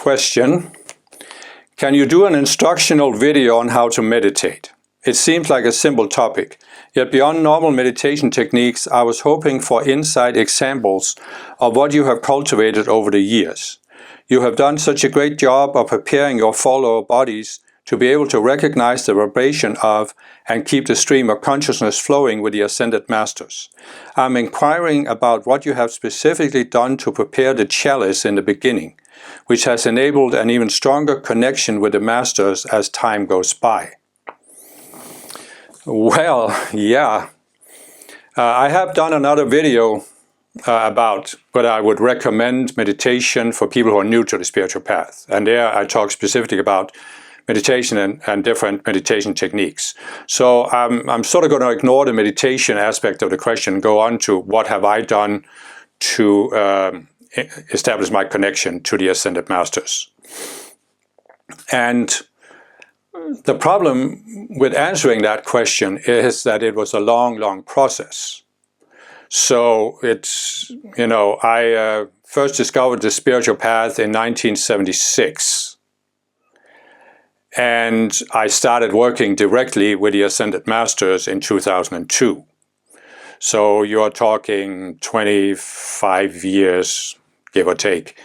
question. Can you do an instructional video on how to meditate? It seems like a simple topic, yet beyond normal meditation techniques, I was hoping for insight examples of what you have cultivated over the years. You have done such a great job of preparing your follower bodies to be able to recognize the vibration of and keep the stream of consciousness flowing with the Ascended Masters. I'm inquiring about what you have specifically done to prepare the chalice in the beginning, which has enabled an even stronger connection with the Masters as time goes by. Well, yeah. I have done another video about whether I would recommend meditation for people who are new to the spiritual path. And there I talk specifically about meditation and different meditation techniques. So I'm sort of going to ignore the meditation aspect of the question and go on to what have I done to establish my connection to the Ascended Masters. And the problem with answering that question is that it was a long, long process. So it's, I first discovered the spiritual path in 1976. And I started working directly with the Ascended Masters in 2002. So you're talking 25 years, give or take.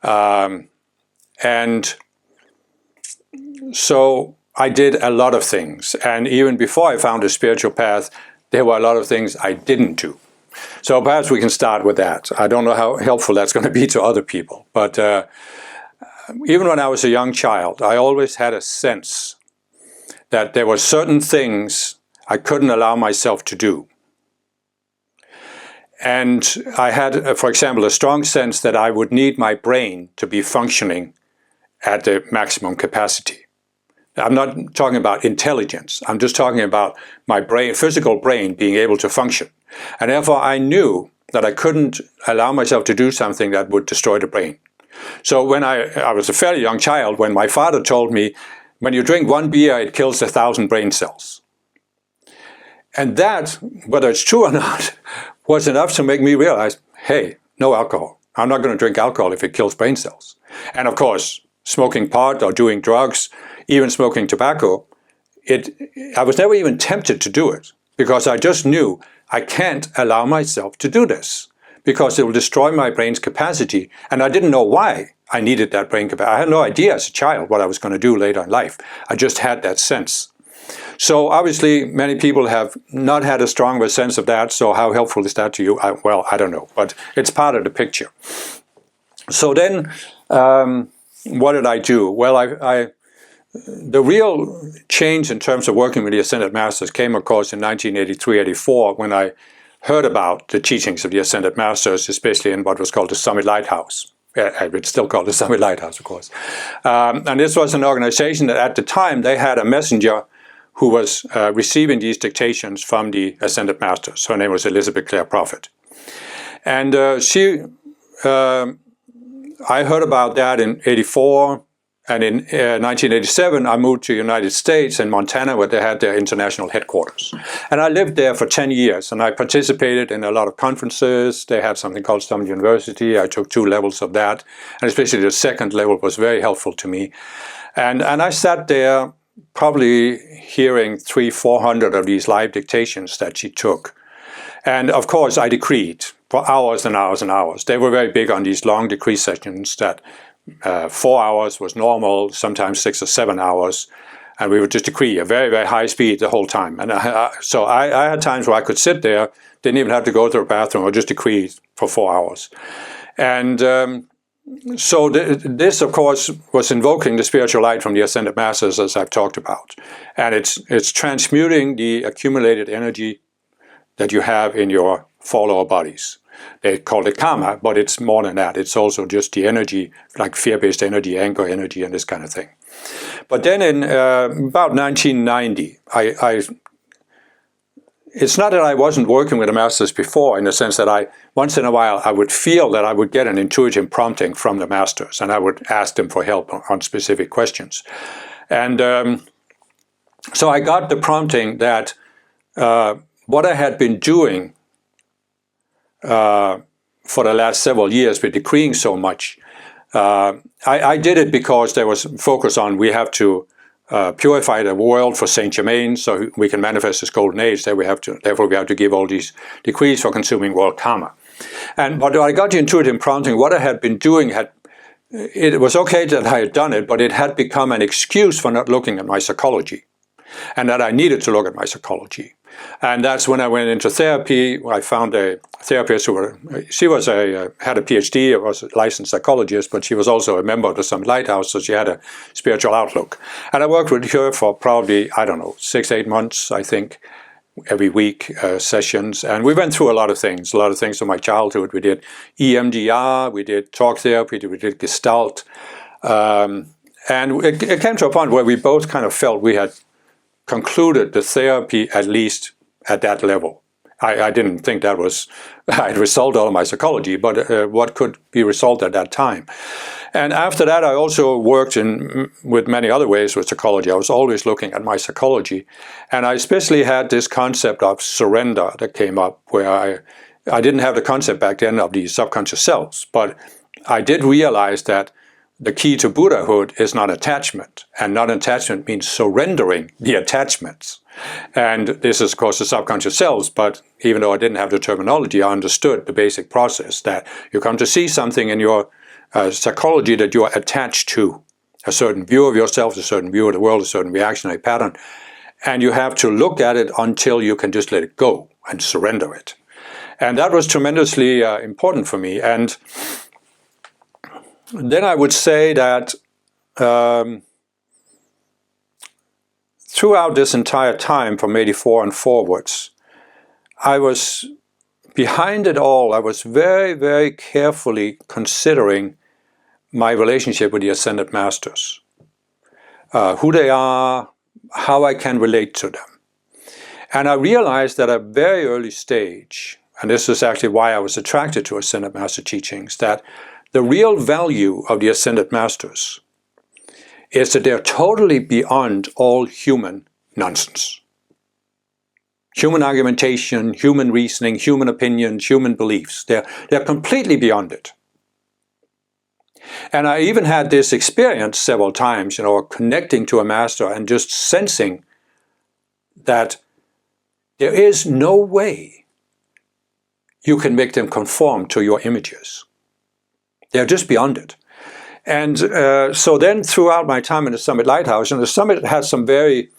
And so I did a lot of things. And even before I found the spiritual path, there were a lot of things I didn't do. So perhaps we can start with that. I don't know how helpful that's going to be to other people. But even when I was a young child, I always had a sense that there were certain things I couldn't allow myself to do. And I had, for example, a strong sense that I would need my brain to be functioning at the maximum capacity. I'm not talking about intelligence. I'm just talking about my brain, physical brain being able to function. And therefore I knew that I couldn't allow myself to do something that would destroy the brain. So when I was a fairly young child, when my father told me, when you drink one beer, it kills 1,000 brain cells. And that, whether it's true or not, was enough to make me realize, hey, no alcohol. I'm not going to drink alcohol if it kills brain cells. And of course, smoking pot or doing drugs, even smoking tobacco, I was never even tempted to do it because I just knew I can't allow myself to do this because it will destroy my brain's capacity. And I didn't know why I needed that brain capacity. I had no idea as a child what I was going to do later in life. I just had that sense. So obviously many people have not had a stronger sense of that. So how helpful is that to you? Well, I don't know, but it's part of the picture. So then what did I do? Well, the real change in terms of working with the Ascended Masters came, of course, in 1983-84 when I heard about the teachings of the Ascended Masters, especially in what was called the Summit Lighthouse. It's still called the Summit Lighthouse, of course. And this was an organization that at the time they had a messenger who was receiving these dictations from the Ascended Masters. Her name was Elizabeth Clare Prophet. And I heard about that in 84. And in 1987, I moved to the United States in Montana, where they had their international headquarters. And I lived there for 10 years, and I participated in a lot of conferences. They had something called Summit University. I took 2 levels of that, and especially the second level was very helpful to me. And I sat there probably hearing 300-400 of these live dictations that she took. And of course, I decreed for hours and hours and hours. They were very big on these long decree sessions that 4 hours was normal, sometimes 6 or 7 hours, and we would just decree at very, very high speed the whole time. And so I had times where I could sit there, didn't even have to go to the bathroom, or just decree for 4 hours. And so this, of course, was invoking the spiritual light from the Ascended Masters, as I've talked about. And it's transmuting the accumulated energy that you have in your follower bodies. They call it karma, but it's more than that. It's also just the energy, like fear-based energy, anger energy, and this kind of thing. But then in about 1990, it's not that I wasn't working with the Masters before, in the sense that once in a while, I would feel that I would get an intuitive prompting from the Masters, and I would ask them for help on specific questions. And so I got the prompting that what I had been doing for the last several years with decreeing so much I did it because there was focus on we have to purify the world for Saint Germain so we can manifest this golden age. Therefore we have to give all these decrees for consuming world karma. And but I got into it in prompting. What I had been doing it was okay that I had done it, but it had become an excuse for not looking at my psychology, and that I needed to look at my psychology. And that's when I went into therapy. I found a therapist she had a PhD, was a licensed psychologist, but she was also a member of the Summit Lighthouse, so she had a spiritual outlook. And I worked with her for probably, 6-8 months, I think, every week, sessions. And we went through a lot of things from my childhood. We did EMDR, we did talk therapy, we did Gestalt. And it came to a point where we both kind of felt we had concluded the therapy, at least at that level. I didn't think that I'd resolved all of my psychology, but what could be resolved at that time. And after that, I also worked with many other ways with psychology. I was always looking at my psychology. And I especially had this concept of surrender that came up, where I didn't have the concept back then of the subconscious selves, but I did realize that the key to Buddhahood is non-attachment, and non-attachment means surrendering the attachments. And this is, of course, the subconscious selves, but even though I didn't have the terminology, I understood the basic process that you come to see something in your psychology that you are attached to, a certain view of yourself, a certain view of the world, a certain reactionary pattern, and you have to look at it until you can just let it go and surrender it. And that was tremendously important for me. And then I would say that throughout this entire time, from 84 and forwards, I was behind it all. I was very, very carefully considering my relationship with the Ascended Masters, who they are, how I can relate to them. And I realized at a very early stage, and this is actually why I was attracted to Ascended Master teachings, that the real value of the Ascended Masters is that they're totally beyond all human nonsense. Human argumentation, human reasoning, human opinions, human beliefs. They're completely beyond it. And I even had this experience several times, connecting to a master and just sensing that there is no way you can make them conform to your images. They're just beyond it. And so then throughout my time in the Summit Lighthouse, and the Summit had some very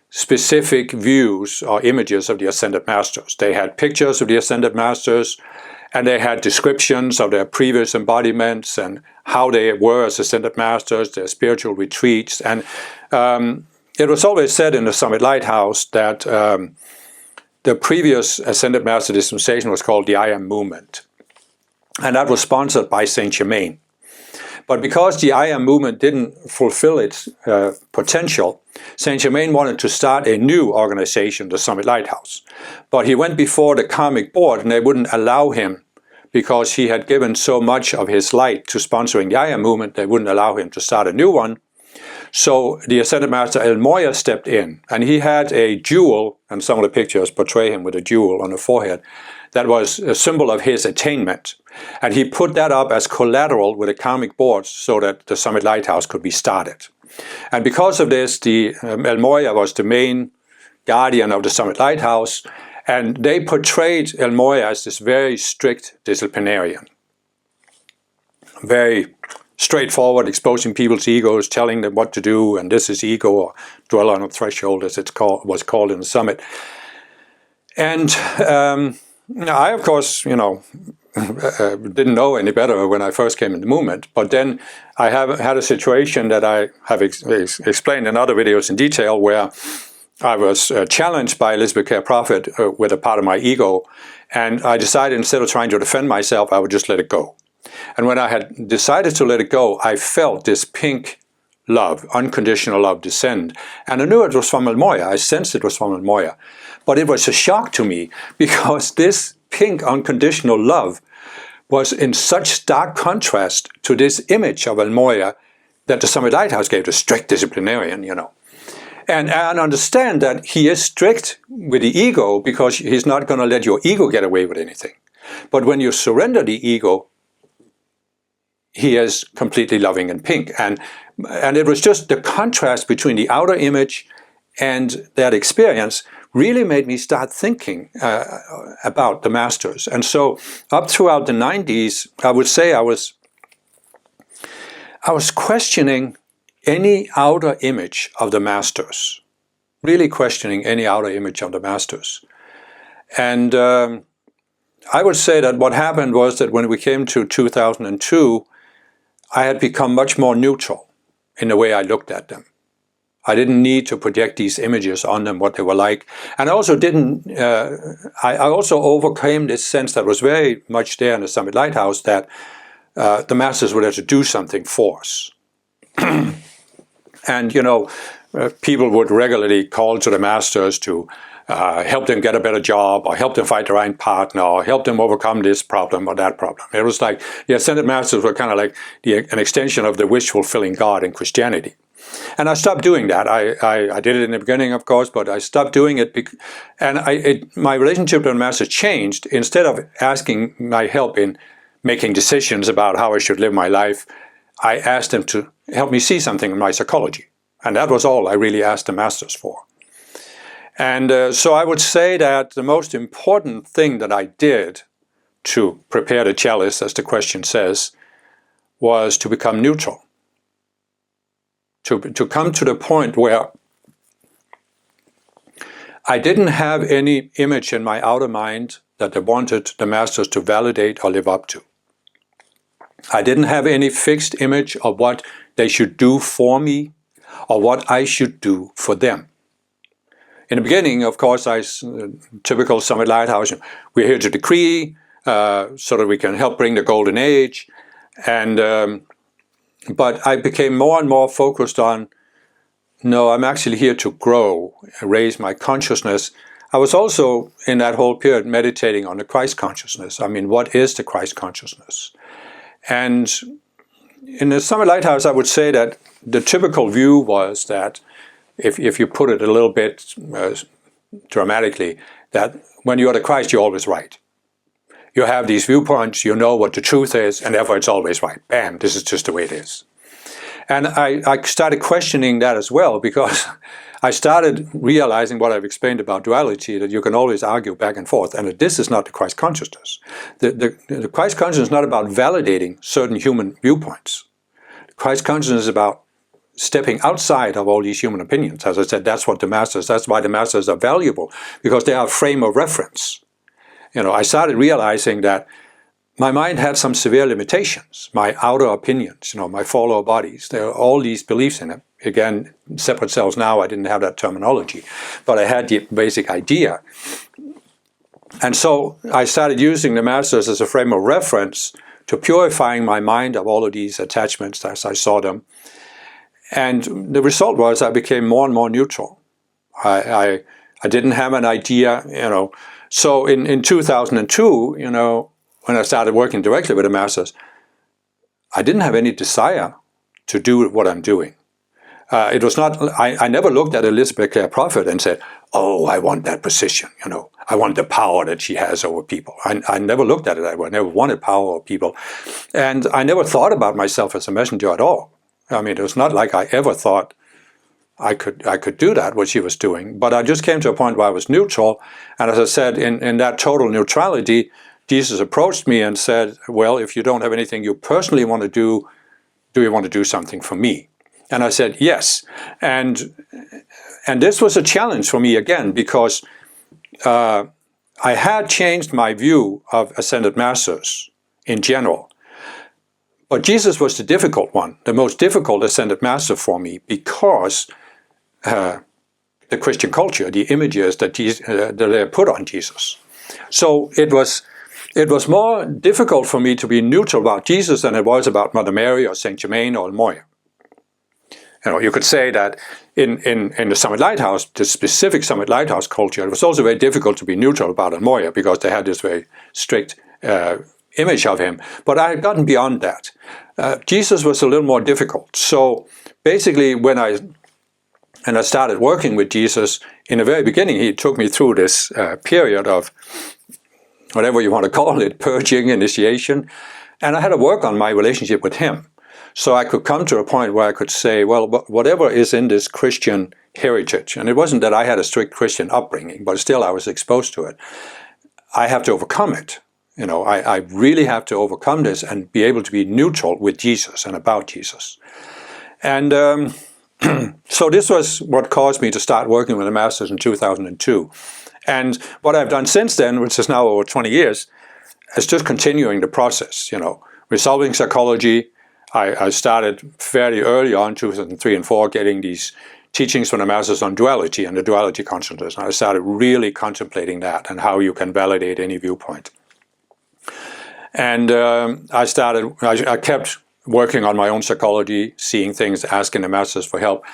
specific views or images of the Ascended Masters. They had pictures of the Ascended Masters, and they had descriptions of their previous embodiments and how they were as Ascended Masters, their spiritual retreats. And it was always said in the Summit Lighthouse that the previous Ascended Master dispensation was called the I Am Movement. And that was sponsored by Saint Germain. But because the I Am movement didn't fulfill its potential, Saint Germain wanted to start a new organization, the Summit Lighthouse. But he went before the karmic board and they wouldn't allow him, because he had given so much of his light to sponsoring the I Am movement, they wouldn't allow him to start a new one. So the Ascended Master El Moya stepped in, and he had a jewel, and some of the pictures portray him with a jewel on the forehead, that was a symbol of his attainment. And he put that up as collateral with the karmic boards so that the Summit Lighthouse could be started. And because of this, the El Moya was the main guardian of the Summit Lighthouse, and they portrayed El Moya as this very strict disciplinarian. Very straightforward, exposing people's egos, telling them what to do, and this is ego, or dwell on a threshold, as it was called in the Summit. And I, of course, didn't know any better when I first came in the movement, but then I have had a situation that I have explained in other videos in detail, where I was challenged by Elizabeth Care Prophet with a part of my ego, and I decided instead of trying to defend myself, I would just let it go. And when I had decided to let it go, I felt this pink love, unconditional love, descend. And I knew it was from El Moya. I sensed it was from El Moya. But it was a shock to me, because this pink unconditional love was in such stark contrast to this image of El Moya that the Summit Lighthouse gave, the strict disciplinarian, And I understand that he is strict with the ego because he's not going to let your ego get away with anything. But when you surrender the ego, he is completely loving and pink. And it was just the contrast between the outer image and that experience really made me start thinking about the masters. And so up throughout the 90s, I would say I was questioning any outer image of the masters, really questioning any outer image of the masters. And I would say that what happened was that when we came to 2002, I had become much more neutral in the way I looked at them. I didn't need to project these images on them, what they were like. And I also didn't, I also overcame this sense that was very much there in the Summit Lighthouse, that the masters would have to do something for us. And, you know, people would regularly call to the masters to help them get a better job, or help them find the right partner, or help them overcome this problem or that problem. It was like the Ascended Masters were kind of like an extension of the wish-fulfilling God in Christianity. And I stopped doing that. I did it in the beginning, of course, but I stopped doing it. My relationship to the Masters changed. Instead of asking my help in making decisions about how I should live my life, I asked them to help me see something in my psychology. And that was all I really asked the Masters for. And so I would say that the most important thing that I did to prepare the chalice, as the question says, was to become neutral. To come to the point where I didn't have any image in my outer mind that I wanted the Masters to validate or live up to. I didn't have any fixed image of what they should do for me or what I should do for them. In the beginning, of course, typical Summit Lighthouse, we're here to decree so that we can help bring the golden age. But I became more and more focused on, no, I'm actually here to grow, raise my consciousness. I was also, in that whole period, meditating on the Christ consciousness. I mean, what is the Christ consciousness? And in the Summit Lighthouse, I would say that the typical view was that, if you put it a little bit dramatically, that when you're the Christ, you're always right. You have these viewpoints, you know what the truth is, and therefore it's always right. Bam, this is just the way it is. And I started questioning that as well, because I started realizing what I've explained about duality, that you can always argue back and forth, and that this is not the Christ consciousness. The Christ consciousness is not about validating certain human viewpoints. The Christ consciousness is about stepping outside of all these human opinions. As I said, that's why the Masters are valuable, because they are a frame of reference. You know, I started realizing that my mind had some severe limitations. My outer opinions, you know, my four lower bodies, there are all these beliefs in it. Again, separate cells now, I didn't have that terminology, but I had the basic idea. And so I started using the Masters as a frame of reference to purifying my mind of all of these attachments as I saw them. And the result was I became more and more neutral. I didn't have an idea, you know. So in 2002, you know, when I started working directly with the Masters, I didn't have any desire to do what I'm doing. It was not, I never looked at Elizabeth Clare Prophet and said, oh, I want that position, you know. I want the power that she has over people. I never looked at it that way. I never wanted power over people. And I never thought about myself as a messenger at all. I mean, it was not like I ever thought I could do that, what she was doing. But I just came to a point where I was neutral. And as I said, in that total neutrality, Jesus approached me and said, well, if you don't have anything you personally want to do you want to do something for me? And I said, yes. And this was a challenge for me again, because I had changed my view of Ascended Masters in general. But Jesus was the difficult one, the most difficult Ascended Master for me, because the Christian culture, the images that they put on Jesus. So it was more difficult for me to be neutral about Jesus than it was about Mother Mary or Saint Germain or Moya. You know, you could say that in the Summit Lighthouse, the specific Summit Lighthouse culture, it was also very difficult to be neutral about Moya, because they had this very strict image of him. But I had gotten beyond that. Jesus was a little more difficult. So basically, when I started working with Jesus, in the very beginning, he took me through this period of whatever you want to call it, purging, initiation. And I had to work on my relationship with him. So I could come to a point where I could say, well, whatever is in this Christian heritage, and it wasn't that I had a strict Christian upbringing, but still I was exposed to it, I have to overcome it. I really have to overcome this and be able to be neutral with Jesus and about Jesus. And so this was what caused me to start working with the Masters in 2002. And what I've done since then, which is now over 20 years, is just continuing the process. Resolving psychology. I started fairly early on, 2003 and 4, getting these teachings from the Masters on duality and the duality consciousness. And I started really contemplating that and how you can validate any viewpoint. And I kept working on my own psychology, seeing things, asking the Masters for help.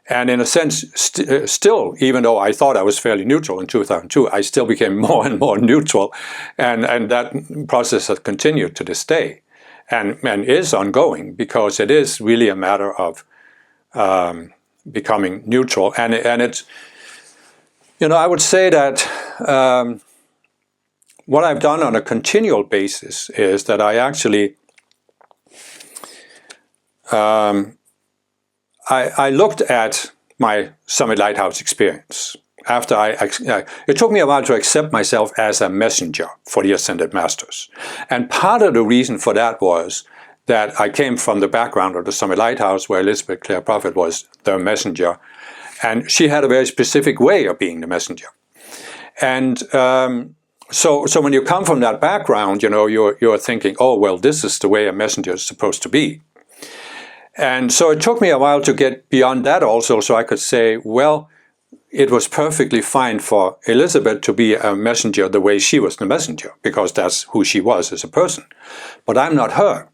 And in a sense, still, even though I thought I was fairly neutral in 2002, I still became more and more neutral. And that process has continued to this day and is ongoing, because it is really a matter of becoming neutral. And it's, I would say that what I've done on a continual basis is that I actually I looked at my Summit Lighthouse experience. After it took me a while to accept myself as a messenger for the Ascended Masters. And part of the reason for that was that I came from the background of the Summit Lighthouse, where Elizabeth Clare Prophet was the messenger. And she had a very specific way of being the messenger. And so when you come from that background, you're thinking, oh, well, this is the way a messenger is supposed to be. And so it took me a while to get beyond that also, so I could say, well, it was perfectly fine for Elizabeth to be a messenger the way she was the messenger, because that's who she was as a person. But I'm not her.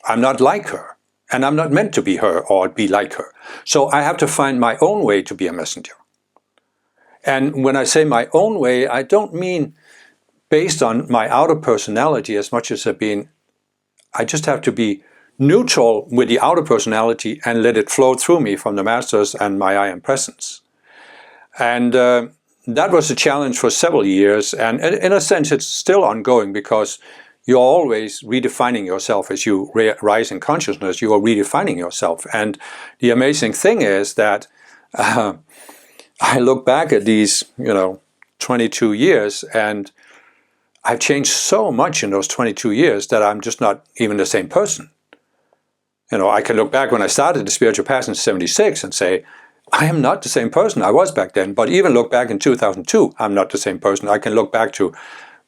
I'm not like her. And I'm not meant to be her or be like her. So I have to find my own way to be a messenger. And when I say my own way, I don't mean based on my outer personality as much as I just have to be neutral with the outer personality and let it flow through me from the Masters and my I Am Presence. And that was a challenge for several years. And in a sense, it's still ongoing, because you're always redefining yourself as you rise in consciousness. You are redefining yourself. And the amazing thing is that I look back at these, 22 years, and I've changed so much in those 22 years that I'm just not even the same person. I can look back when I started the spiritual path in 76 and say, I am not the same person I was back then. But even look back in 2002, I'm not the same person. I can look back to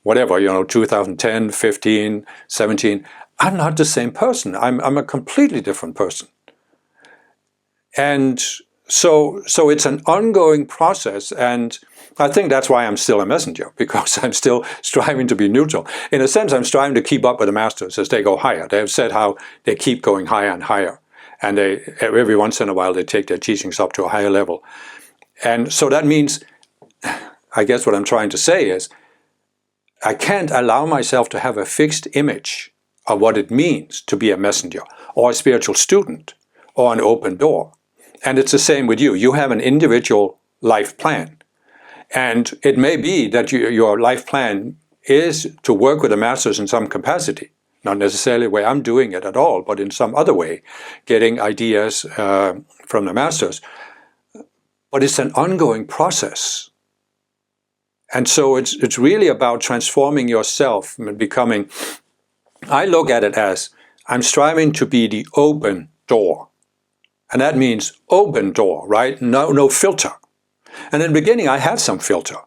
whatever, 2010, 15, 17. I'm not the same person. I'm a completely different person. And so it's an ongoing process, and I think that's why I'm still a messenger, because I'm still striving to be neutral. In a sense, I'm striving to keep up with the Masters as they go higher. They have said how they keep going higher and higher, and every once in a while they take their teachings up to a higher level. And so that means, I guess what I'm trying to say is, I can't allow myself to have a fixed image of what it means to be a messenger, or a spiritual student, or an open door. And it's the same with you. You have an individual life plan. And it may be that your life plan is to work with the Masters in some capacity. Not necessarily the way I'm doing it at all, but in some other way, getting ideas from the Masters. But it's an ongoing process. And so it's really about transforming yourself and becoming, I look at it as, I'm striving to be the open door. And that means open door, right? No filter. And in the beginning, I had some filter,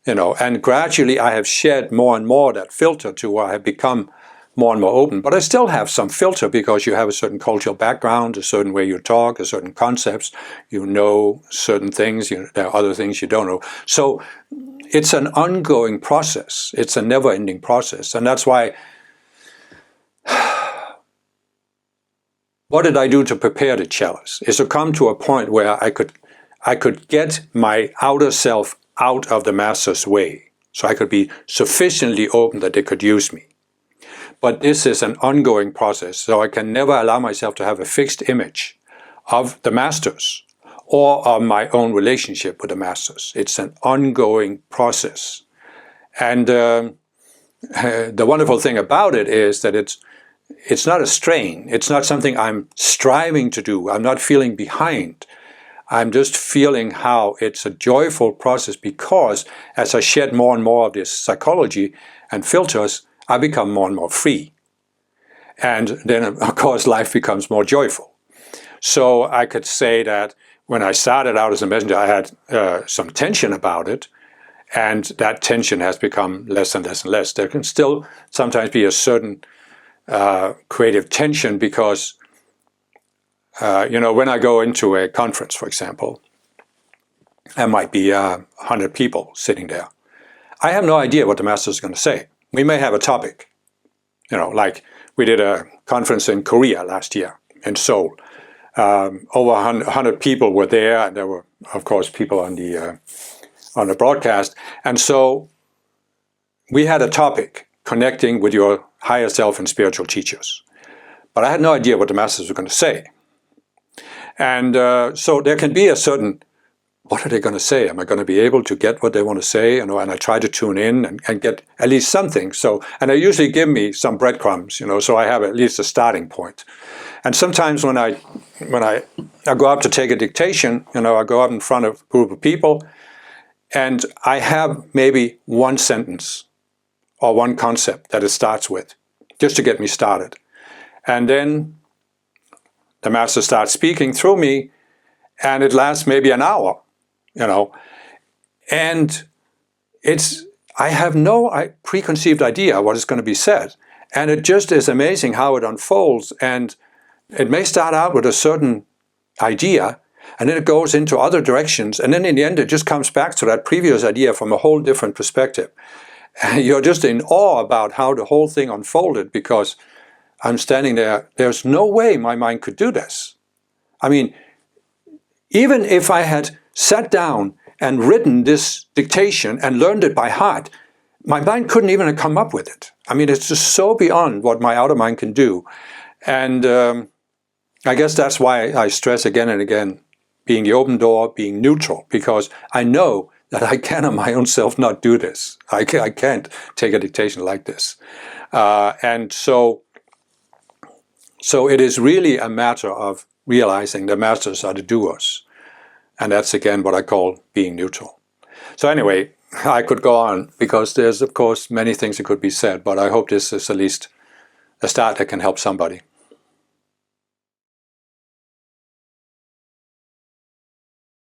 and gradually I have shed more and more that filter to where I have become more and more open. But I still have some filter, because you have a certain cultural background, a certain way you talk, a certain concepts, certain things, there are other things you don't know. So it's an ongoing process. It's a never-ending process. And that's why, what did I do to prepare the chalice? Is to come to a point where I could get my outer self out of the Master's way. So I could be sufficiently open that they could use me. But this is an ongoing process, so I can never allow myself to have a fixed image of the Masters or of my own relationship with the Masters. It's an ongoing process. And the wonderful thing about it is that it's not a strain. It's not something I'm striving to do. I'm not feeling behind. I'm just feeling how it's a joyful process, because as I shed more and more of this psychology and filters, I become more and more free. And then, of course, life becomes more joyful. So I could say that when I started out as a messenger, I had some tension about it. And that tension has become less and less and less. There can still sometimes be a certain creative tension because, when I go into a conference, for example, there might be 100 people sitting there. I have no idea what the master is going to say. We may have a topic, like we did a conference in Korea last year, in Seoul. Over 100 people were there, and there were, of course, people on the broadcast. And so we had a topic, connecting with your higher self and spiritual teachers. But I had no idea what the masters were going to say. And so there can be a certain, what are they going to say? Am I going to be able to get what they want to say? And I try to tune in and get at least something. So, and they usually give me some breadcrumbs, so I have at least a starting point. And sometimes when I go up to take a dictation, I go up in front of a group of people, and I have maybe one sentence or one concept that it starts with, just to get me started. And then the master starts speaking through me, and it lasts maybe an hour, And I have no preconceived idea what is going to be said. And it just is amazing how it unfolds. And it may start out with a certain idea, and then it goes into other directions. And then in the end, it just comes back to that previous idea from a whole different perspective. And you're just in awe about how the whole thing unfolded, because I'm standing there. There's no way my mind could do this. I mean, even if I had sat down and written this dictation and learned it by heart, my mind couldn't even have come up with it. I mean, it's just so beyond what my outer mind can do. And I guess that's why I stress again and again, being the open door, being neutral, because I know that I can on my own self not do this. I can't take a dictation like this. And so it is really a matter of realizing the masters are the doers. And that's again what I call being neutral. So anyway, I could go on, because there's of course many things that could be said, but I hope this is at least a start that can help somebody.